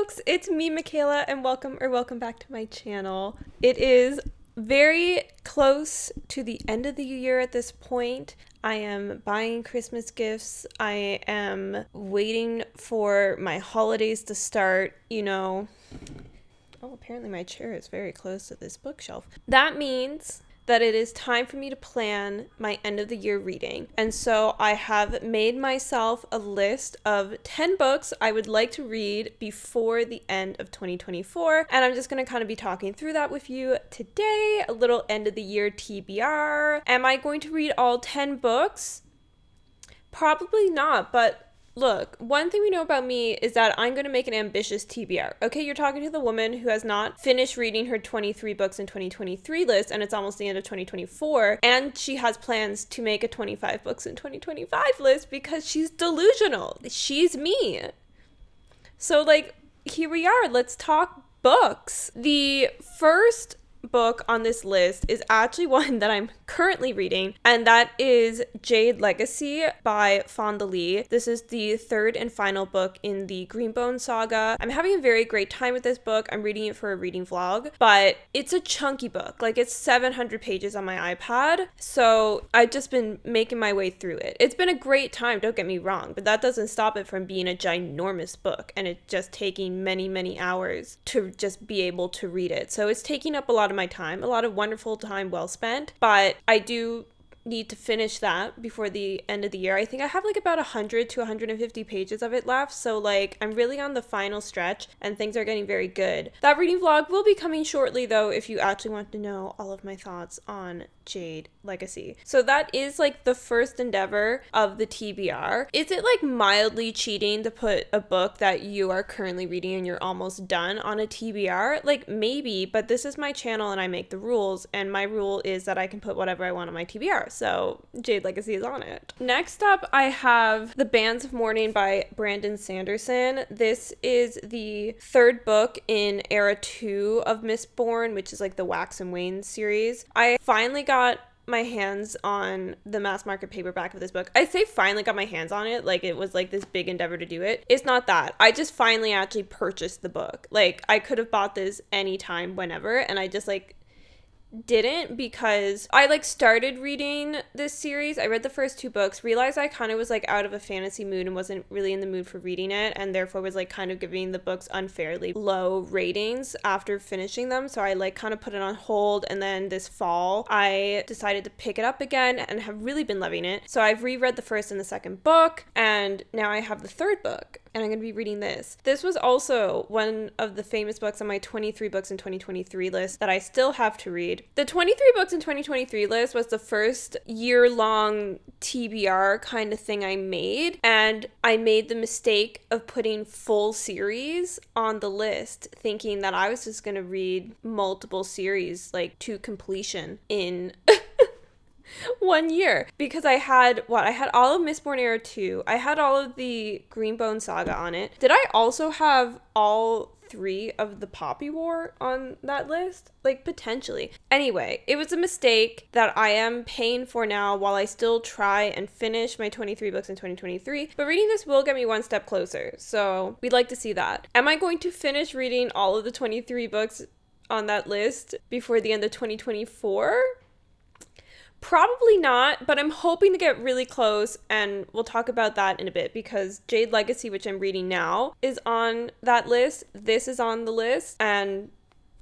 folks, it's me, Michaela, and welcome back to my channel. It is very close to the end of the year at this point. I am buying Christmas gifts. I am waiting for my holidays to start, Oh, apparently my chair is very close to this bookshelf. That means that it is time for me to plan my end of the year reading. And so I have made myself a list of 10 books I would like to read before the end of 2024. And I'm just going to kind of be talking through that with you today. A little end of the year TBR. Am I going to read all 10 books? Probably not, but look, one thing we know about me is that I'm going to make an ambitious TBR. Okay, you're talking to the woman who has not finished reading her 23 books in 2023 list, and it's almost the end of 2024, and she has plans to make a 25 books in 2025 list because she's delusional. She's me. So, here we are. Let's talk books. The first book on this list is actually one that I'm currently reading, and that is Jade Legacy by Fonda. This is the third and final book in the Greenbone saga. I'm having a very great time with this book. I'm reading it for a reading vlog, but it's a chunky book. It's 700 pages on my iPad, so I've just been making my way through it. It's been a great time, don't get me wrong, but that doesn't stop it from being a ginormous book, and it's just taking many, many hours to just be able to read it. So it's taking up a lot of my time, a lot of wonderful time well spent, but I do need to finish that before the end of the year. I think I have about 100 to 150 pages of it left, so I'm really on the final stretch and things are getting very good. That reading vlog will be coming shortly though if you actually want to know all of my thoughts on Jade Legacy. So that is the first endeavor of the TBR. Is it mildly cheating to put a book that you are currently reading and you're almost done on a TBR? Maybe, but this is my channel and I make the rules, and my rule is that I can put whatever I want on my TBR. So Jade Legacy is on it. Next up, I have The Bands of Mourning by Brandon Sanderson. This is the third book in Era 2 of Mistborn, which is the Wax and Wane series. I finally got my hands on the mass market paperback of this book. I say finally got my hands on it, it was this big endeavor to do it. It's not that. I just finally actually purchased the book. I could have bought this anytime, whenever, and I just didn't, because I started reading this series. I read the first two books, realized I kind of was out of a fantasy mood and wasn't really in the mood for reading it, and therefore was kind of giving the books unfairly low ratings after finishing them. So I kind of put it on hold, and then this fall I decided to pick it up again and have really been loving it. So I've reread the first and the second book, and now I have the third book, and I'm going to be reading this. This was also one of the famous books on my 23 books in 2023 list that I still have to read. The 23 books in 2023 list was the first year-long TBR kind of thing I made, and I made the mistake of putting full series on the list, thinking that I was just going to read multiple series to completion in 1 year, because I had all of Mistborn Era 2, I had all of the Greenbone saga on it. Did I also have all 3 of the Poppy War on that list? Potentially. Anyway, it was a mistake that I am paying for now while I still try and finish my 23 books in 2023, but reading this will get me one step closer, so we'd like to see that. Am I going to finish reading all of the 23 books on that list before the end of 2024? Probably not, but I'm hoping to get really close, and we'll talk about that in a bit, because Jade Legacy, which I'm reading now, is on that list. This is on the list, and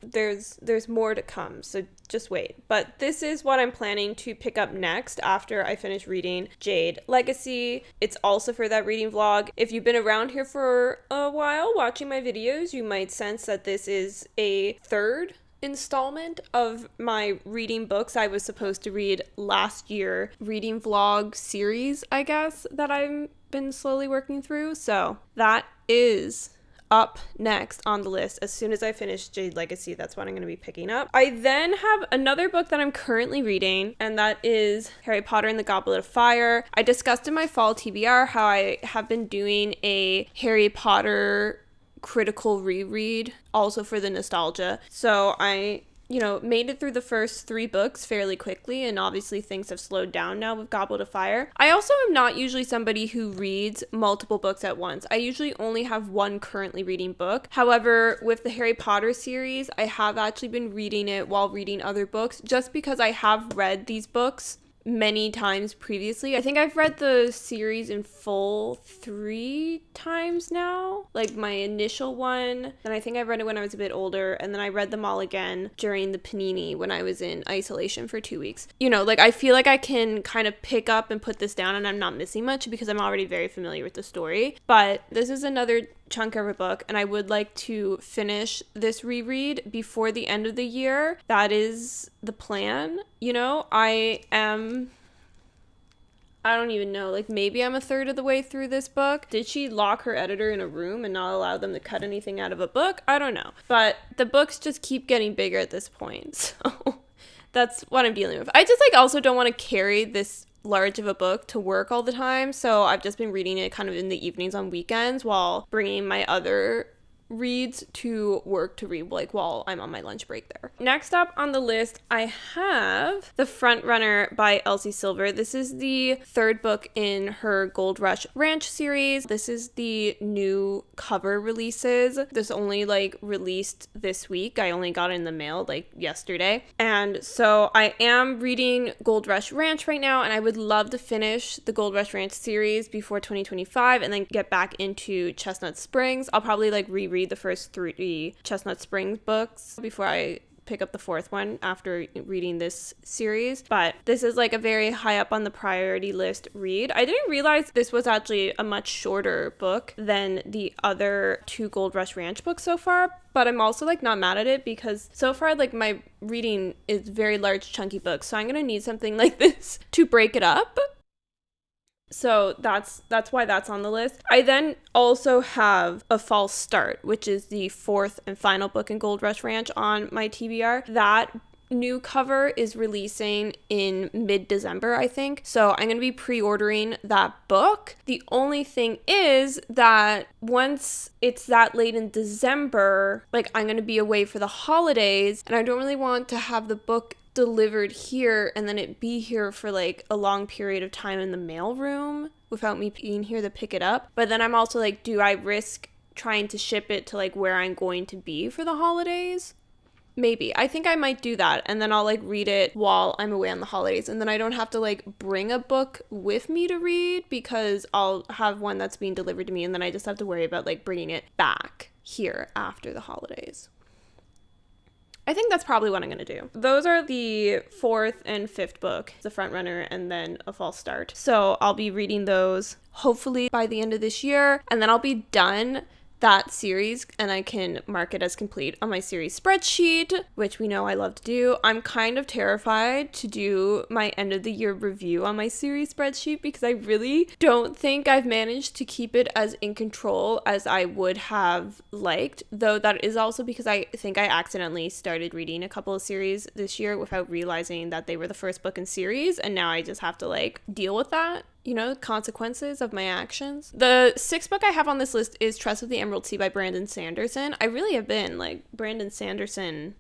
there's more to come, so just wait. But this is what I'm planning to pick up next after I finish reading Jade Legacy. It's also for that reading vlog. If you've been around here for a while watching my videos, you might sense that this is a third installment of my reading books I was supposed to read last year reading vlog series, I guess, that I've been slowly working through. So that is up next on the list. As soon as I finish Jade Legacy, that's what I'm going to be picking up. I then have another book that I'm currently reading, and that is Harry Potter and the Goblet of Fire. I discussed in my fall TBR how I have been doing a Harry Potter critical reread also for the nostalgia. So I made it through the first 3 books fairly quickly, and obviously things have slowed down now with Goblet of Fire. I also am not usually somebody who reads multiple books at once. I usually only have one currently reading book. However, with the Harry Potter series, I have actually been reading it while reading other books, just because I have read these books many times previously. I think I've read the series in full 3 times now. Like my initial one, then I think I read it when I was a bit older, and then I read them all again during the panini when I was in isolation for 2 weeks. I feel like I can kind of pick up and put this down and I'm not missing much because I'm already very familiar with the story. But this is another chunk of a book, and I would like to finish this reread before the end of the year. That is the plan. I don't even know, maybe I'm a third of the way through this book. Did she lock her editor in a room and not allow them to cut anything out of a book? I don't know. But the books just keep getting bigger at this point, so that's what I'm dealing with. I just also don't want to carry this large of a book to work all the time, so I've just been reading it kind of in the evenings on weekends while bringing my other reads to work to read while I'm on my lunch break there. Next up on the list, I have The Front Runner by Elsie Silver. This is the 3rd book in her Gold Rush Ranch series. This is the new cover releases. This only released this week. I only got it in the mail yesterday. And so I am reading Gold Rush Ranch right now, and I would love to finish the Gold Rush Ranch series before 2025 and then get back into Chestnut Springs. I'll probably reread the first 3 Chestnut Springs books before I pick up the 4th one after reading this series. But this is a very high up on the priority list read. I didn't realize this was actually a much shorter book than the other 2 Gold Rush Ranch books so far, but I'm also not mad at it because so far my reading is very large chunky books, so I'm gonna need something like this to break it up. So that's why that's on the list. I then also have A False Start, which is the 4th and final book in Gold Rush Ranch on my TBR. That new cover is releasing in mid-December, I think. So I'm going to be pre-ordering that book. The only thing is that once it's that late in December, I'm going to be away for the holidays, and I don't really want to have the book delivered here and then it be here for a long period of time in the mailroom without me being here to pick it up. But then I'm also do I risk trying to ship it to where I'm going to be for the holidays? Maybe. I think I might do that, and then I'll read it while I'm away on the holidays, and then I don't have to bring a book with me to read because I'll have one that's being delivered to me, and then I just have to worry about bringing it back here after the holidays. I think that's probably what I'm going to do. Those are the 4th and 5th book, The Front Runner and then A False Start. So I'll be reading those hopefully by the end of this year, and then I'll be done that series and I can mark it as complete on my series spreadsheet, which we know I love to do. I'm kind of terrified to do my end of the year review on my series spreadsheet because I really don't think I've managed to keep it as in control as I would have liked, though that is also because I think I accidentally started reading a couple of series this year without realizing that they were the first book in series, and now I just have to deal with that. Consequences of my actions. The 6th book I have on this list is Tress of the Emerald Sea by Brandon Sanderson. I really have been Brandon Sanderson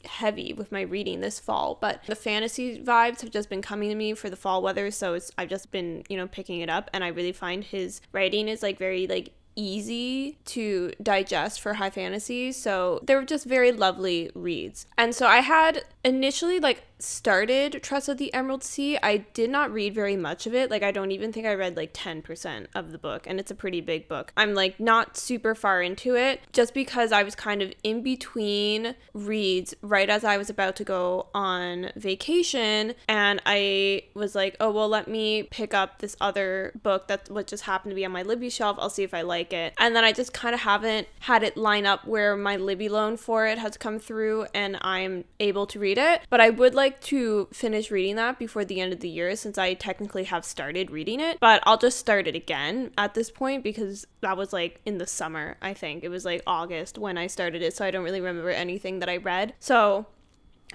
heavy with my reading this fall, but the fantasy vibes have just been coming to me for the fall weather, so I've just been picking it up, and I really find his writing is very easy to digest for high fantasy, so they were just very lovely reads. And so I had initially started Tress of the Emerald Sea. I did not read very much of it. I don't even think I read 10% of the book, and it's a pretty big book. I'm not super far into it just because I was kind of in between reads right as I was about to go on vacation, and I was oh well, let me pick up this other book that what just happened to be on my Libby shelf. I'll see if I like it. And then I just kind of haven't had it line up where my Libby loan for it has come through and I'm able to read it, but I would like to finish reading that before the end of the year since I technically have started reading it, but I'll just start it again at this point because that was in the summer. I think it was August when I started it, so I don't really remember anything that I read. So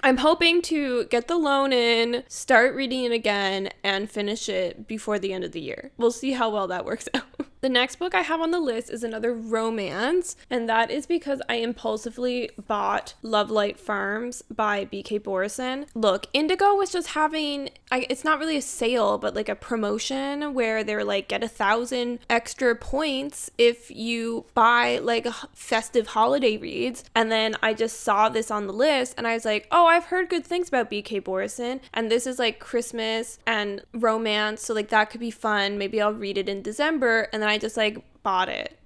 I'm hoping to get the loan in, start reading it again, and finish it before the end of the year. We'll see how well that works out. The next book I have on the list is another romance, and that is because I impulsively bought Lovelight Farms by B.K. Borison. Look, Indigo was just having, it's not really a sale, but like a promotion where they're like, get 1,000 extra points if you buy like festive holiday reads. And then I just saw this on the list and I was like, oh, I've heard good things about B.K. Borison, and this is like Christmas and romance, so like that could be fun. Maybe I'll read it in December. And then I just like bought it.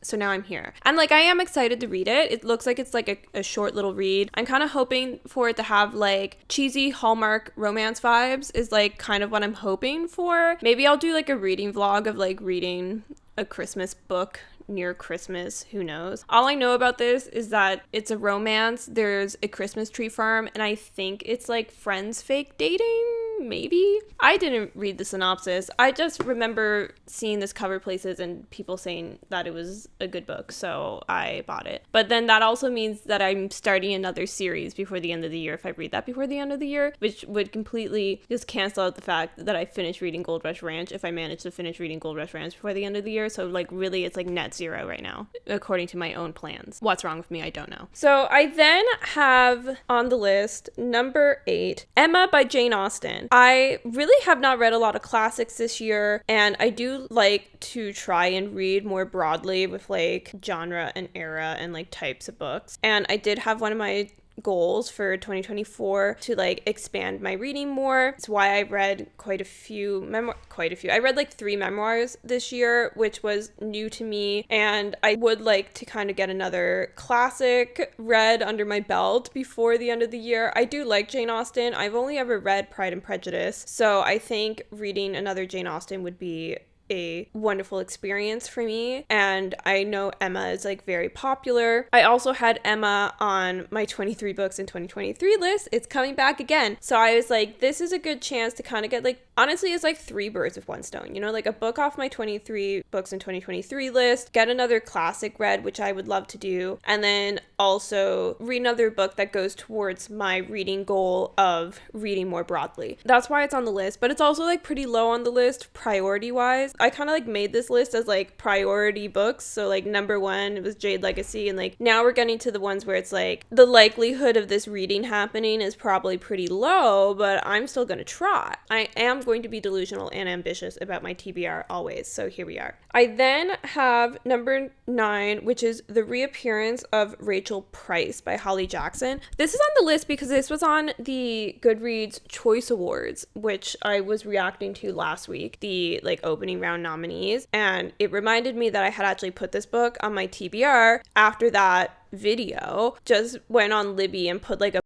So now I'm here. And like I am excited to read it. It looks like it's like a short little read. I'm kind of hoping for it to have like cheesy Hallmark romance vibes is like kind of what I'm hoping for. Maybe I'll do like a reading vlog of like reading a Christmas book near Christmas, who knows. All I know about this is that it's a romance, there's a Christmas tree farm, and I think it's like friends fake dating, maybe. I didn't read the synopsis. I just remember seeing this cover places and people saying that it was a good book, so I bought it. But then that also means that I'm starting another series before the end of the year if I read that before the end of the year, which would completely just cancel out the fact that I finished reading Gold Rush Ranch if I manage to finish reading Gold Rush Ranch before the end of the year. So like really it's like net zero right now according to my own plans. What's wrong with me? I don't know. So I then have on the list number 8, Emma by Jane Austen. I really have not read a lot of classics this year, and I do like to try and read more broadly with like genre and era and like types of books. And I did have one of my goals for 2024 to like expand my reading more. It's why I read quite a few. I read like 3 memoirs this year, which was new to me, and I would like to kind of get another classic read under my belt before the end of the year. I do like Jane Austen. I've only ever read Pride and Prejudice, so I think reading another Jane Austen would be a wonderful experience for me, and I know Emma is like very popular. I also had Emma on my 23 books in 2023 list. It's coming back again, so I was like, this is a good chance to kind of get like, honestly, it's like 3 birds with one stone, you know, like a book off my 23 books in 2023 list, get another classic read, which I would love to do, and then also read another book that goes towards my reading goal of reading more broadly. That's why it's on the list, but it's also like pretty low on the list priority wise. I kind of like made this list as like priority books. So like number 1, it was Jade Legacy, and like now we're getting to the ones where it's like the likelihood of this reading happening is probably pretty low, but I'm still gonna try. I am going to be delusional and ambitious about my TBR always, so here we are. I then have number 9, which is The Reappearance of Rachel Price by Holly Jackson. This is on the list because this was on the Goodreads Choice Awards, which I was reacting to last week, the like opening round nominees, and it reminded me that I had actually put this book on my TBR after that video. Just went on Libby and put like a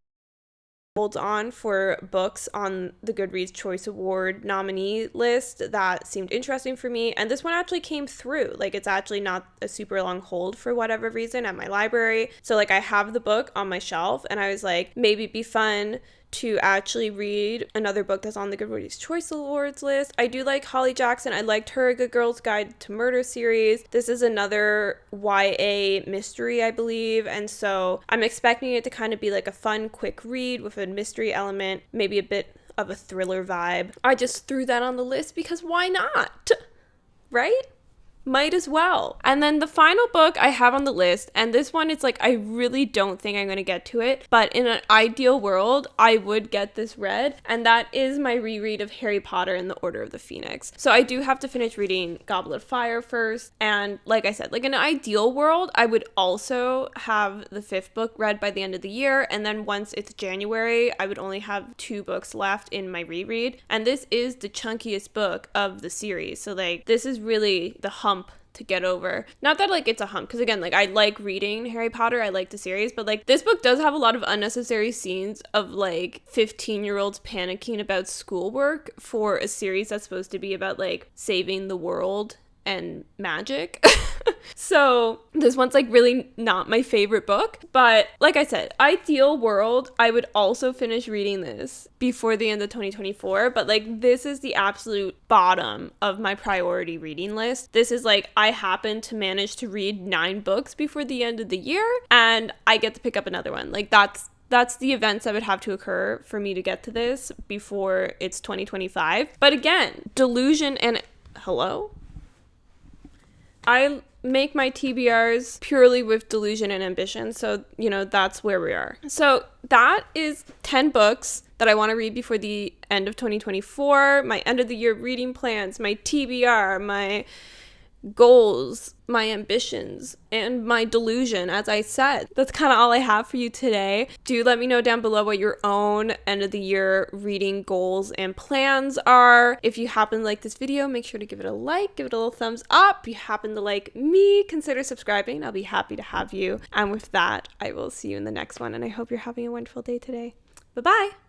holds on for books on the Goodreads Choice Award nominee list that seemed interesting for me, and this one actually came through. Like it's actually not a super long hold for whatever reason at my library, so like I have the book on my shelf, and I was like, maybe it'd be fun to actually read another book that's on the Goodreads Choice Awards list. I do like Holly Jackson. I liked her Good Girl's Guide to Murder series. This is another YA mystery, I believe, and so I'm expecting it to kind of be like a fun, quick read with a mystery element, maybe a bit of a thriller vibe. I just threw that on the list because why not? Right? Might as well. And then the final book I have on the list, and this one, it's like I really don't think I'm going to get to it, but in an ideal world I would get this read, and that is my reread of Harry Potter and the Order of the Phoenix. So I do have to finish reading Goblet of Fire first, and like I said, like in an ideal world I would also have the 5th book read by the end of the year, and then once it's January I would only have 2 books left in my reread, and this is the chunkiest book of the series, so like this is really the hump to get over. Not that like it's a hump, because again, like I like reading Harry Potter, I like the series, but like this book does have a lot of unnecessary scenes of like 15-year-olds panicking about schoolwork for a series that's supposed to be about like saving the world and magic. So this one's like really not my favorite book, but like I said, ideal world, I would also finish reading this before the end of 2024, but like this is the absolute bottom of my priority reading list. This is like I happen to manage to read 9 books before the end of the year and I get to pick up another one. Like that's the events that would have to occur for me to get to this before it's 2025. But again, delusion and hello? I make my TBRs purely with delusion and ambition. So, that's where we are. So that is 10 books that I want to read before the end of 2024, my end of the year reading plans, my TBR, my goals, my ambitions, and my delusion. As I said, that's kind of all I have for you today. Do let me know down below what your own end of the year reading goals and plans are. If you happen to like this video, make sure to give it a like, give it a little thumbs up. If you happen to like me, consider subscribing. I'll be happy to have you. And with that, I will see you in the next one, and I hope you're having a wonderful day today. Bye-bye.